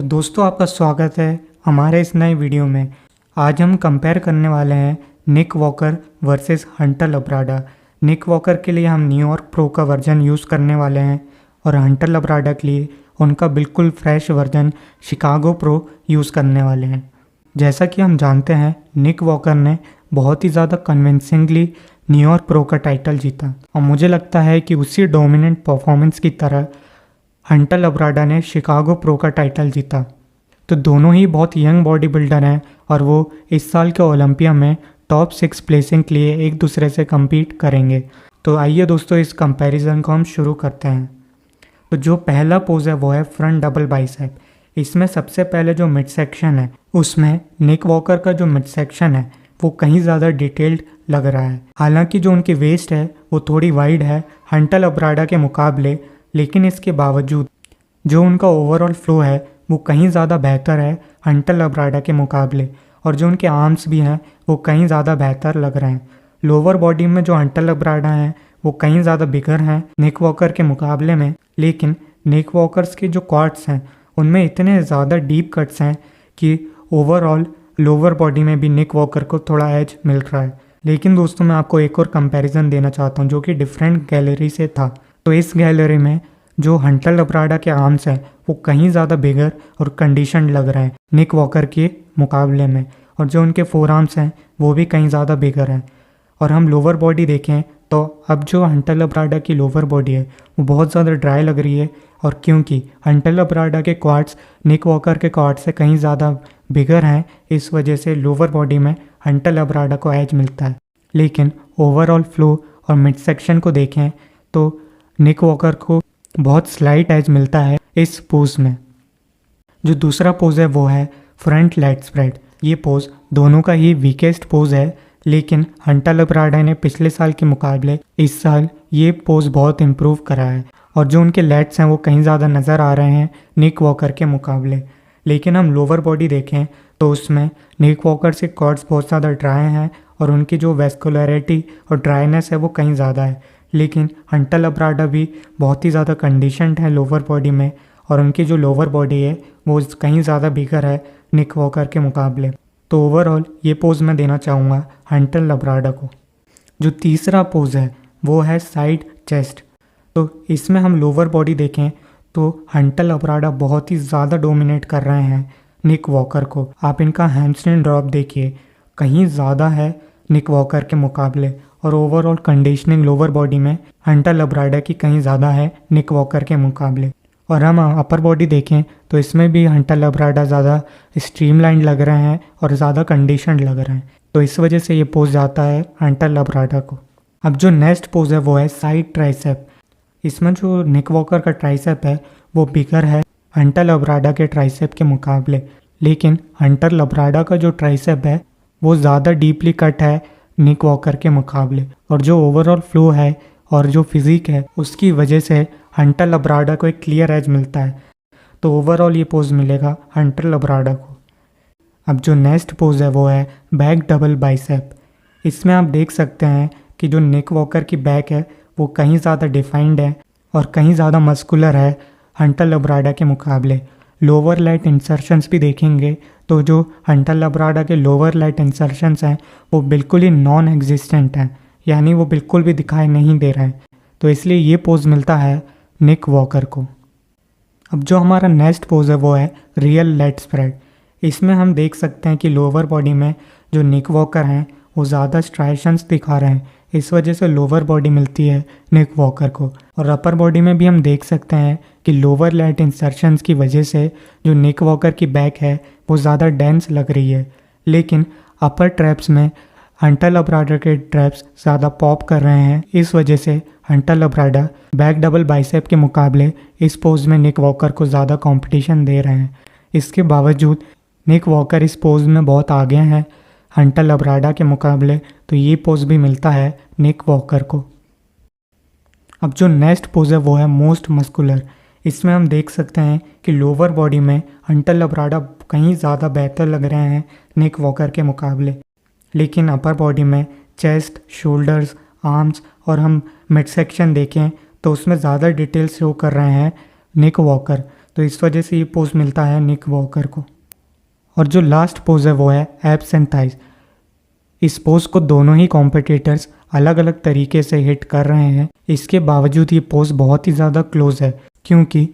तो दोस्तों आपका स्वागत है हमारे इस नए वीडियो में। आज हम कंपेयर करने वाले हैं निक वॉकर वर्सेस हंटर लब्राडा। निक वॉकर के लिए हम न्यूयॉर्क प्रो का वर्जन यूज़ करने वाले हैं और हंटर लब्राडा के लिए उनका बिल्कुल fresh version Chicago pro use करने वाले हैं। जैसा कि हम जानते हैं निक वॉकर ने बहुत ही ज़्यादा कन्विंसिंगली न्यूयॉर्क प्रो का टाइटल जीता और मुझे लगता है कि उसी डोमिनेंट परफॉर्मेंस की तरह हंटर लब्राडा ने शिकागो प्रो का टाइटल जीता। तो दोनों ही बहुत यंग बॉडी बिल्डर हैं और वो इस साल के ओलंपिया में टॉप 6 प्लेसिंग के लिए एक दूसरे से कम्पीट करेंगे। तो आइए दोस्तों इस कंपैरिजन को हम शुरू करते हैं। तो जो पहला पोज है वो है फ्रंट डबल बाइसेप। इसमें सबसे पहले जो मिड सेक्शन है उसमें निक वॉकर का जो मिड सेक्शन है वो कहीं ज़्यादा डिटेल्ड लग रहा है। हालांकि जो उनकी वेस्ट है वो थोड़ी वाइड है हंटर लब्राडा के मुकाबले, लेकिन इसके बावजूद जो उनका ओवरऑल फ्लो है वो कहीं ज़्यादा बेहतर है हंटर लब्राडा के मुकाबले और जो उनके आर्म्स भी हैं वो कहीं ज़्यादा बेहतर लग रहे हैं। लोअर बॉडी में जो हंटर लब्राडा हैं वो कहीं ज़्यादा बिगर हैं निक वॉकर के मुकाबले में, लेकिन निक वॉकर्स के जो क्वाड्स हैं उनमें इतने ज़्यादा डीप कट्स हैं कि ओवरऑल लोअर बॉडी में भी निक वॉकर को थोड़ा एज मिल रहा है। लेकिन दोस्तों मैं आपको एक और कंपैरिजन देना चाहता हूँ जो कि डिफरेंट गैलरी से था। तो इस गैलरी में जो हंटर लब्राडा के आर्म्स हैं वो कहीं ज़्यादा बिगर और कंडीशनड लग रहे हैं निक वॉकर के मुकाबले में, और जो उनके फोर आर्म्स हैं वो भी कहीं ज़्यादा बिगर हैं। और हम लोअर बॉडी देखें तो अब जो हंटर लब्राडा की लोअर बॉडी है वो बहुत ज़्यादा ड्राई लग रही है, और क्योंकि हंटर लब्राडा के क्वाड्स निक वॉकर के क्वाड्स से कहीं ज़्यादा बिगर हैं इस वजह से लोअर बॉडी में हंटर लब्राडा को एज मिलता है। लेकिन ओवरऑल फ्लो और मिड सेक्शन को देखें तो निक वॉकर को बहुत स्लाइट एज मिलता है इस पोज में। जो दूसरा पोज है वो है फ्रंट लेग स्प्रेड। ये पोज दोनों का ही वीकेस्ट पोज है, लेकिन हंटर लब्राडा ने पिछले साल के मुकाबले इस साल ये पोज बहुत इम्प्रूव करा है और जो उनके लेग्स हैं वो कहीं ज़्यादा नज़र आ रहे हैं निक वॉकर के मुकाबले। लेकिन हम लोअर बॉडी देखें तो उसमें निक वॉकर के क्वाड्स बहुत ज़्यादा ड्राई हैं और उनकी जो वेस्कुलरिटी और ड्राइनेस है वो कहीं ज़्यादा है। लेकिन हंटर लब्राडा भी बहुत ही ज़्यादा कंडीशनड है लोअर बॉडी में और उनकी जो लोअर बॉडी है वो कहीं ज़्यादा बिगर है निक वॉकर के मुकाबले। तो ओवरऑल ये पोज मैं देना चाहूँगा हंटर लब्राडा को। जो तीसरा पोज है वो है साइड चेस्ट। तो इसमें हम लोअर बॉडी देखें तो हंटर लब्राडा बहुत ही ज़्यादा डोमिनेट कर रहे हैं निक वॉकर को। आप इनका हैमस्ट्रिंग ड्रॉप देखिए कहीं ज़्यादा है निक वॉकर के मुकाबले, और ओवरऑल कंडीशनिंग लोअर बॉडी में हंटर लब्राडा की कहीं ज़्यादा है निक वॉकर के मुकाबले। और हम अपर बॉडी देखें तो इसमें भी हंटर लब्राडा ज़्यादा स्ट्रीमलाइन लग रहे हैं और ज़्यादा कंडीशनड लग रहे हैं, तो इस वजह से ये पोज जाता है हंटर लब्राडा को। अब जो नेक्स्ट पोज है वो है साइड ट्राइसेप। इसमें जो निक वॉकर का ट्राइसेप है वो बिगर है हंटर लब्राडा के ट्राइसेप के मुकाबले, लेकिन हंटर लब्राडा का जो ट्राइसेप है वो ज़्यादा डीपली कट है निक वॉकर के मुकाबले, और जो ओवरऑल फ्लो है और जो फिजिक है उसकी वजह से हंटर लब्राडा को एक क्लियर एज मिलता है। तो ओवरऑल ये पोज मिलेगा हंटर लब्राडा को। अब जो नेक्स्ट पोज है वो है बैक डबल बाइसेप। इसमें आप देख सकते हैं कि जो निक वॉकर की बैक है वो कहीं ज़्यादा डिफाइंड है और कहीं ज़्यादा मस्कुलर है हंटर लब्राडा के मुकाबले। लोअर लाइट इंसर्शंस भी देखेंगे तो जो हंटर लब्राडा के लोअर लाइट इंसर्शंस हैं वो बिल्कुल ही नॉन एग्जिस्टेंट हैं, यानी वो बिल्कुल भी दिखाई नहीं दे रहे हैं। तो इसलिए ये पोज मिलता है निक वॉकर को। अब जो हमारा नेक्स्ट पोज है वो है रियल लेग स्प्रेड। इसमें हम देख सकते हैं कि लोअर बॉडी में जो निक वॉकर हैं वो ज़्यादा स्ट्राइशंस दिखा रहे हैं, इस वजह से लोअर बॉडी मिलती है निक वॉकर को। और अपर बॉडी में भी हम देख सकते हैं कि लोअर लाइट इंसर्शंस की वजह से जो निक वॉकर की बैक है वो ज़्यादा डेंस लग रही है, लेकिन अपर ट्रैप्स में हंटर लब्राडा के ट्रैप्स ज़्यादा पॉप कर रहे हैं, इस वजह से Hunter Labrada back double bicep के मुकाबले इस पोज में निक वॉकर को ज़्यादा कंपटीशन दे रहे हैं। इसके बावजूद निक वॉकर इस पोज में बहुत आगे हैं हंटर लब्राडा के मुकाबले, तो ये पोज भी मिलता है निक वॉकर को। अब जो नेक्स्ट पोज है वो है मोस्ट मस्कुलर। इसमें हम देख सकते हैं कि लोअर बॉडी में हंटर लब्राडा कहीं ज़्यादा बेहतर लग रहे हैं निक वॉकर के मुकाबले, लेकिन अपर बॉडी में चेस्ट, शोल्डर्स, आर्म्स और हम मिड सेक्शन देखें तो उसमें ज़्यादा डिटेल्स शो कर रहे हैं निक वॉकर। तो इस वजह से ये पोज मिलता है निक वॉकर को। और जो लास्ट पोज है वो है एब्स एंड थाइज। इस पोज को दोनों ही कॉम्पिटिटर्स अलग अलग तरीके से हिट कर रहे हैं। इसके बावजूद ये पोज बहुत ही ज़्यादा क्लोज है, क्योंकि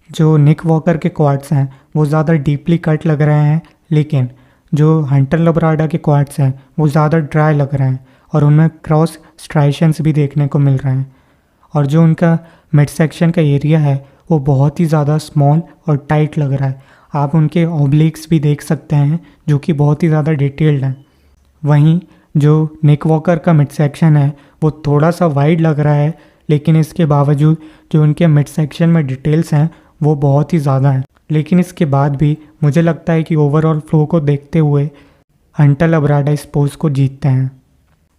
जो निक वॉकर के क्वाड्स हैं वो ज़्यादा डीपली कट लग रहे हैं, लेकिन जो हंटर लब्राडा के क्वाड्स हैं वो ज़्यादा ड्राई लग रहे हैं और उनमें क्रॉस स्ट्राइशंस भी देखने को मिल रहे हैं। और जो उनका मिड सेक्शन का एरिया है वो बहुत ही ज़्यादा स्मॉल और टाइट लग रहा है। आप उनके ऑब्लिक्स भी देख सकते हैं जो कि बहुत ही ज़्यादा डिटेल्ड हैं। वहीं जो निक वॉकर का मिड सेक्शन है वो थोड़ा सा वाइड लग रहा है, लेकिन इसके बावजूद जो उनके मिड सेक्शन में डिटेल्स हैं वो बहुत ही ज़्यादा हैं। लेकिन इसके बाद भी मुझे लगता है कि ओवरऑल फ्लो को देखते हुए हंटर लब्राडा इस पोज को जीतते हैं।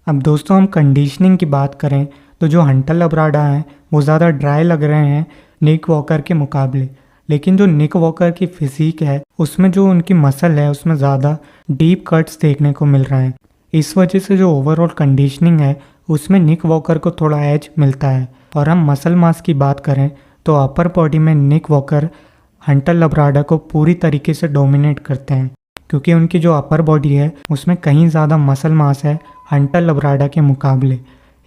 अब दोस्तों हम कंडीशनिंग की बात करें तो जो हंटर लब्राडा हैं वो ज़्यादा ड्राई लग रहे हैं निक वॉकर के मुकाबले। लेकिन जो निक वॉकर की फिजिक है उसमें जो उनकी मसल है उसमें ज़्यादा डीप कट्स देखने को मिल रहे हैं। इस वजह से जो ओवरऑल कंडीशनिंग है उसमें निक वॉकर को थोड़ा एज मिलता है। और हम मसल मास की बात करें तो अपर बॉडी में निक वॉकर हंटर लब्राडा को पूरी तरीके से डोमिनेट करते हैं, क्योंकि उनकी जो अपर बॉडी है उसमें कहीं ज़्यादा मसल मास है हंटर लब्राडा के मुकाबले।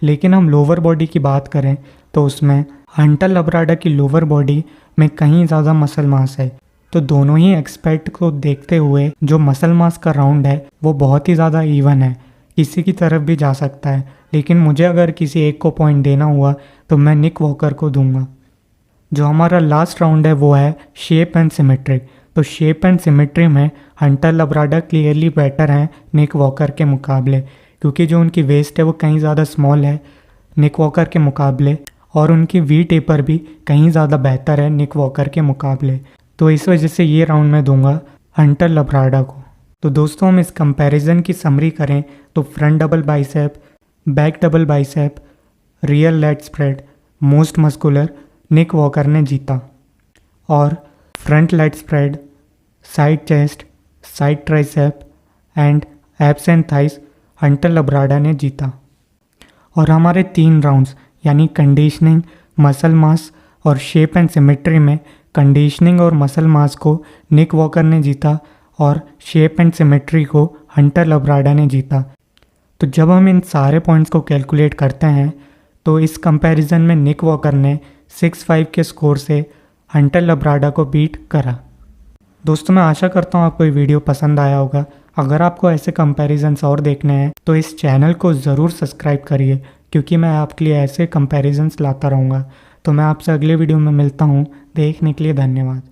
लेकिन हम लोअर बॉडी की बात करें तो उसमें हंटर लब्राडा की लोअर बॉडी में कहीं ज़्यादा मसल मास है। तो दोनों ही एक्सपेक्ट को देखते हुए जो मसल मास का राउंड है वो बहुत ही ज़्यादा इवन है, किसी की तरफ भी जा सकता है। लेकिन मुझे अगर किसी एक को पॉइंट देना हुआ तो मैं निक वॉकर को दूंगा। जो हमारा लास्ट राउंड है वो है शेप एंड सिमेट्री। तो शेप एंड सिमेट्री में हंटर लब्राडा क्लियरली बेटर हैं निक वॉकर के मुकाबले, क्योंकि जो उनकी वेस्ट है वो कहीं ज़्यादा स्मॉल है निक वॉकर के मुकाबले, और उनकी वी टेपर भी कहीं ज़्यादा बेहतर है निक वॉकर के मुकाबले। तो इस वजह से ये राउंड मैं दूंगा हंटर लब्राडा को। तो दोस्तों हम इस कंपैरिजन की समरी करें तो front double bicep, back double bicep, rear lat spread, most muscular Nick Walker ने जीता। और front lat spread, side chest, side tricep and abs and thighs Hunter Labrada ने जीता। और हमारे 3 राउंड्स यानी कंडीशनिंग, मसल मास और शेप एंड सिमेट्री में कंडीशनिंग और मसल मास को निक वॉकर ने जीता और शेप एंड सिमेट्री को हंटर लब्राडा ने जीता। तो जब हम इन सारे पॉइंट्स को कैलकुलेट करते हैं तो इस कंपैरिजन में निक वॉकर ने 6-5 के स्कोर से हंटर लब्राडा को बीट करा। दोस्तों मैं आशा करता हूँ आपको ये वीडियो पसंद आया होगा। अगर आपको ऐसे कंपैरिजन्स और देखने हैं तो इस चैनल को ज़रूर सब्सक्राइब करिए, क्योंकि मैं आपके लिए ऐसे कंपैरिजन्स लाता रहूँगा। तो मैं आपसे अगले वीडियो में मिलता हूँ। देखने के लिए धन्यवाद।